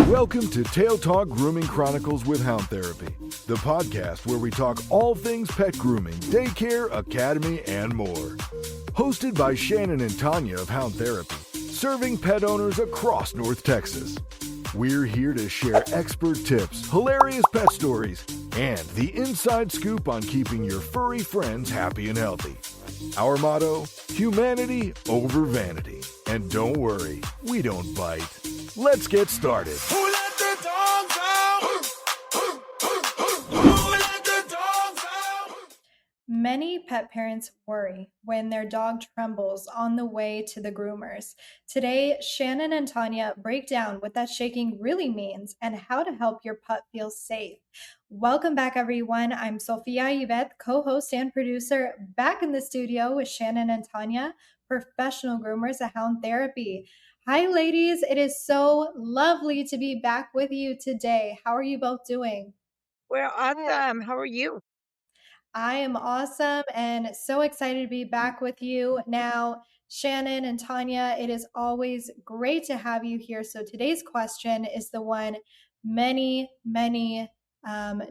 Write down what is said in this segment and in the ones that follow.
Welcome to Tail Talk Grooming Chronicles with Hound Therapy, the podcast where we talk all things pet grooming, daycare, academy, and more. Hosted by Shannon and Tanya of Hound Therapy, serving pet owners across North Texas. We're here to share expert tips, hilarious pet stories, and the inside scoop on keeping your furry friends happy and healthy. Our motto, humanity over vanity. And don't worry, we don't bite. Let's get started. Who let the dogs out? Who let the dogs out? Many pet parents worry when their dog trembles on the way to the groomers. Today, Shannon and Tanya break down what that shaking really means and how to help your pup feel safe. Welcome back, everyone. I'm Sofia Yvette, co-host and producer, back in the studio with Shannon and Tanya, professional groomers at Hound Therapy. Hi, ladies. It is so lovely to be back with you today. How are you both doing? We're awesome. How are you? I am awesome and so excited to be back with you. Now, Shannon and Tanya, it is always great to have you here. So today's question is the one many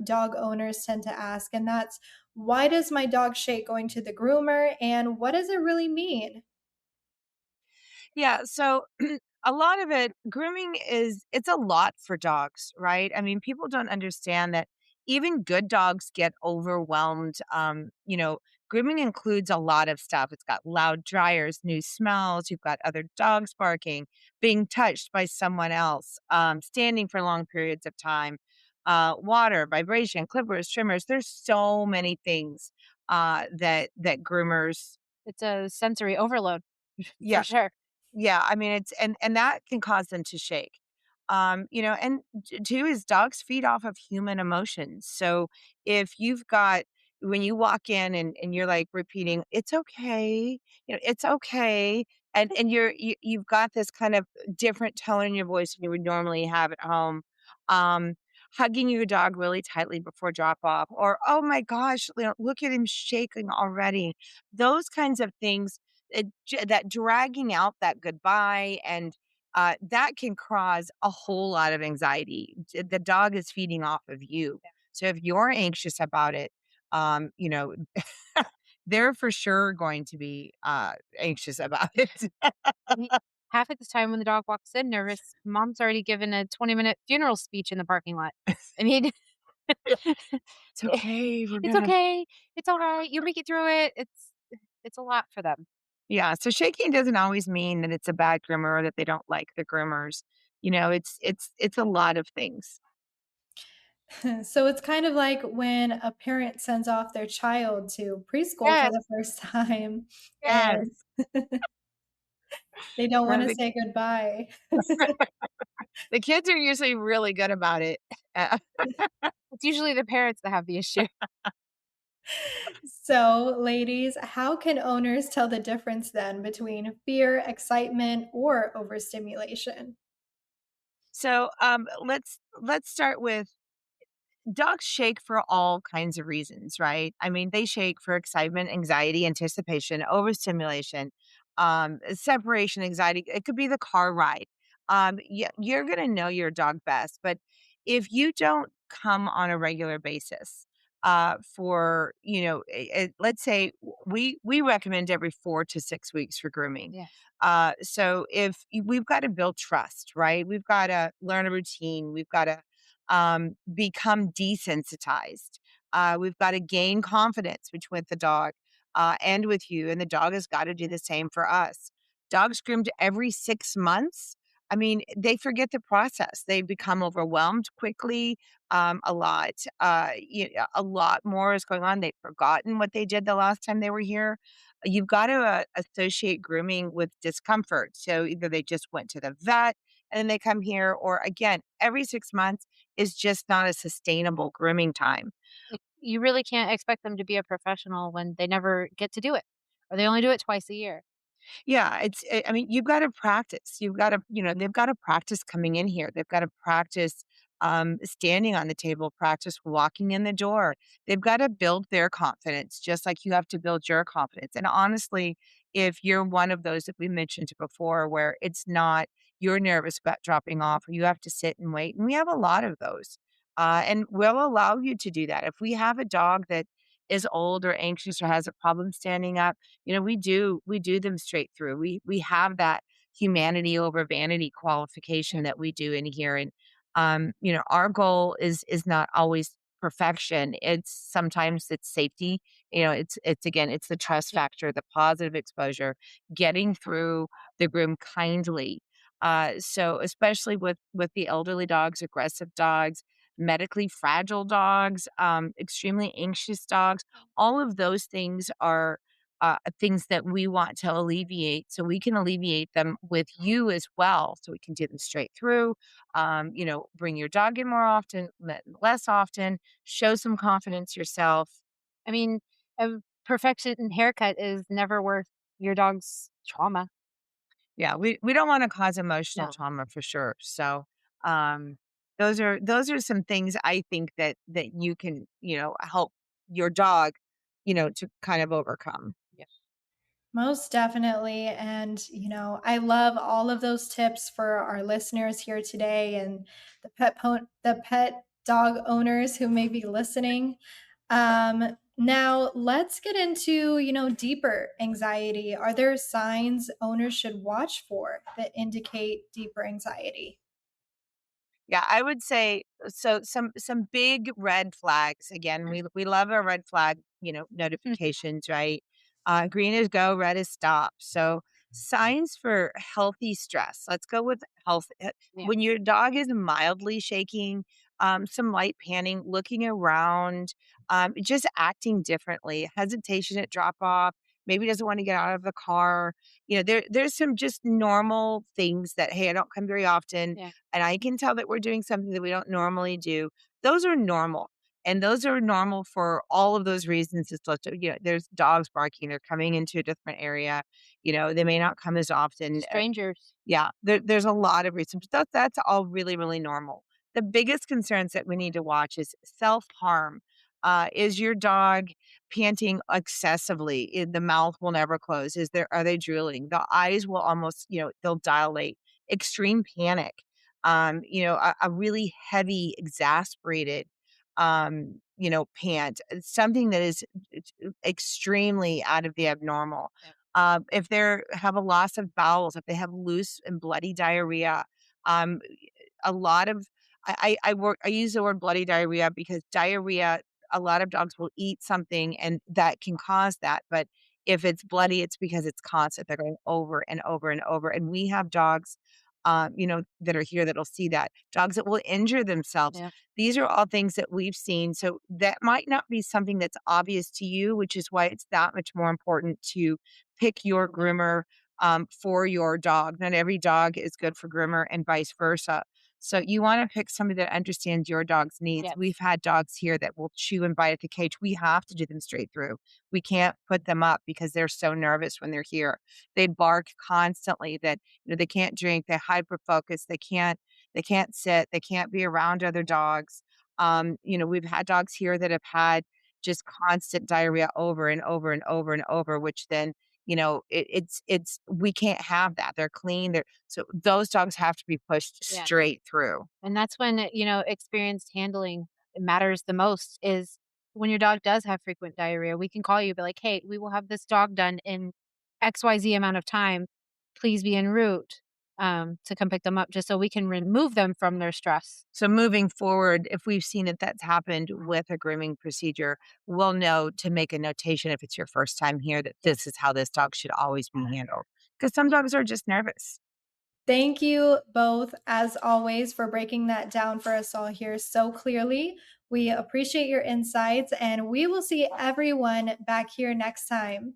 dog owners tend to ask, and that's, why does my dog shake going to the groomer, and what does it really mean? Yeah, so a lot of it, grooming it's a lot for dogs, right? I mean, people don't understand that even good dogs get overwhelmed. Grooming includes a lot of stuff. It's got loud dryers, new smells, you've got other dogs barking, being touched by someone else, standing for long periods of time, water, vibration, clippers, trimmers. There's so many things that groomers. It's a sensory overload Yeah. for sure. Yeah, I mean, it's and that can cause them to shake. And two is dogs feed off of human emotions. So if you've got when you walk in and you're like repeating, it's okay, it's okay. And you've got this kind of different tone in your voice than you would normally have at home. Um, Hugging your dog really tightly before drop off, or oh my gosh, look at him shaking already. Those kinds of things, that dragging out that goodbye, and that can cause a whole lot of anxiety. The dog is feeding off of you. So if you're anxious about it, um, you know, they're for sure going to be anxious about it. Me- Half of the time when the dog walks in nervous, mom's already given a 20-minute funeral speech in the parking lot. I mean, It's okay. it's okay. It's all right. You'll make it through it. It's a lot for them. Yeah. So shaking doesn't always mean that it's a bad groomer or that they don't like the groomers. It's a lot of things. So it's kind of like when a parent sends off their child to preschool for Yes. the first time Yes. and they don't want Yeah, to say goodbye. the kids are usually really good about it. It's usually the parents that have the issue. So, ladies, how can owners tell the difference then between fear, excitement, or overstimulation? So let's start with dogs shake for all kinds of reasons, right? I mean, they shake for excitement, anxiety, anticipation, overstimulation, separation anxiety. It could be the car ride. You're going to know your dog best, but if you don't come on a regular basis, let's say we recommend every 4 to 6 weeks for grooming. Yeah. So we've got to build trust, right? We've got to learn a routine. We've got to become desensitized. We've got to gain confidence with the dog and with you, and the dog has got to do the same for us. Dogs groomed every 6 months. I mean, they forget the process. They become overwhelmed quickly. A lot more is going on. They've forgotten what they did the last time they were here. You've got to associate grooming with discomfort. So either they just went to the vet and then they come here, or again, every 6 months is just not a sustainable grooming time. You really can't expect them to be a professional when they never get to do it, or they only do it twice a year. Yeah, I mean, you've got to practice. You've got to, they've got to practice coming in here. They've got to practice standing on the table, practice walking in the door. They've got to build their confidence, just like you have to build your confidence. And honestly, if you're one of those that we mentioned before, where it's not you're nervous about dropping off, or you have to sit and wait, and we have a lot of those, and we'll allow you to do that. If we have a dog that is old or anxious or has a problem standing up, we do them straight through. We have that humanity over vanity qualification that we do in here. And our goal is not always perfection. Sometimes it's safety. It's again, it's the trust factor, the positive exposure, getting through the groom kindly. So especially with the elderly dogs, aggressive dogs, medically fragile dogs, extremely anxious dogs, all of those things are things that we want to alleviate, so we can alleviate them with you as well. So we can do them straight through. Bring your dog in more often, less often, show some confidence yourself. I mean, a perfection haircut is never worth your dog's trauma. Yeah, we don't want to cause emotional No. trauma for sure. So those are some things I think that you can, help your dog, to kind of overcome. Most definitely. And, I love all of those tips for our listeners here today and the pet dog owners who may be listening. Now let's get into, deeper anxiety. Are there signs owners should watch for that indicate deeper anxiety? Yeah, I would say so some big red flags. Again, we love our red flag, notifications, right? Green is go, red is stop. So signs for healthy stress. Let's go with health. Yeah. When your dog is mildly shaking, some light panting, looking around, just acting differently, hesitation at drop off, maybe doesn't want to get out of the car. There's some just normal things that, hey, I don't come very often. Yeah. And I can tell that we're doing something that we don't normally do. Those are normal. And those are normal for all of those reasons. There's dogs barking. They're coming into a different area. They may not come as often. Strangers. Yeah, there's a lot of reasons. That's all really, really normal. The biggest concerns that we need to watch is self-harm. Is your dog panting excessively? The mouth will never close. Are they drooling? The eyes will almost, they'll dilate. Extreme panic. A really heavy, exasperated, pant. Something that is extremely out of the abnormal. If they have a loss of bowels, if they have loose and bloody diarrhea, a lot of I use the word bloody diarrhea because diarrhea, a lot of dogs will eat something and that can cause that. But if it's bloody, it's because it's constant. They're going over and over and over. And we have dogs, that are here that'll see that. Dogs that will injure themselves. Yeah. These are all things that we've seen. So that might not be something that's obvious to you, which is why it's that much more important to pick your groomer for your dog. Not every dog is good for groomer and vice versa. So you want to pick somebody that understands your dog's needs. Yes. We've had dogs here that will chew and bite at the cage. We have to do them straight through. We can't put them up because they're so nervous when they're here. They bark constantly that they can't drink, they hyper focus, they can't sit, they can't be around other dogs. We've had dogs here that have had just constant diarrhea over and over and over and over, which then it's we can't have that. They're clean. So those dogs have to be pushed Yeah. straight through. And that's when, experienced handling matters the most is when your dog does have frequent diarrhea, we can call you, be like, hey, we will have this dog done in XYZ amount of time. Please be en route to come pick them up just so we can remove them from their stress. So moving forward, if we've seen that that's happened with a grooming procedure, we'll know to make a notation if it's your first time here that this is how this dog should always be handled. Because some dogs are just nervous. Thank you both, as always, for breaking that down for us all here so clearly. We appreciate your insights, and we will see everyone back here next time.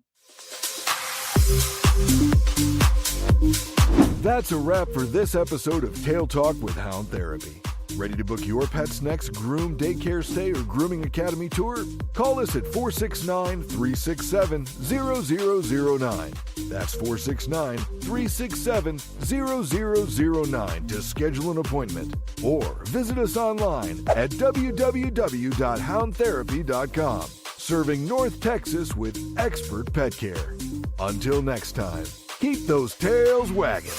That's a wrap for this episode of Tail Talk with Hound Therapy. Ready to book your pet's next groom, daycare stay, or grooming academy tour? Call us at 469-367-0009. That's 469-367-0009 to schedule an appointment. Or visit us online at www.houndtherapy.com. Serving North Texas with expert pet care. Until next time, keep those tails wagging.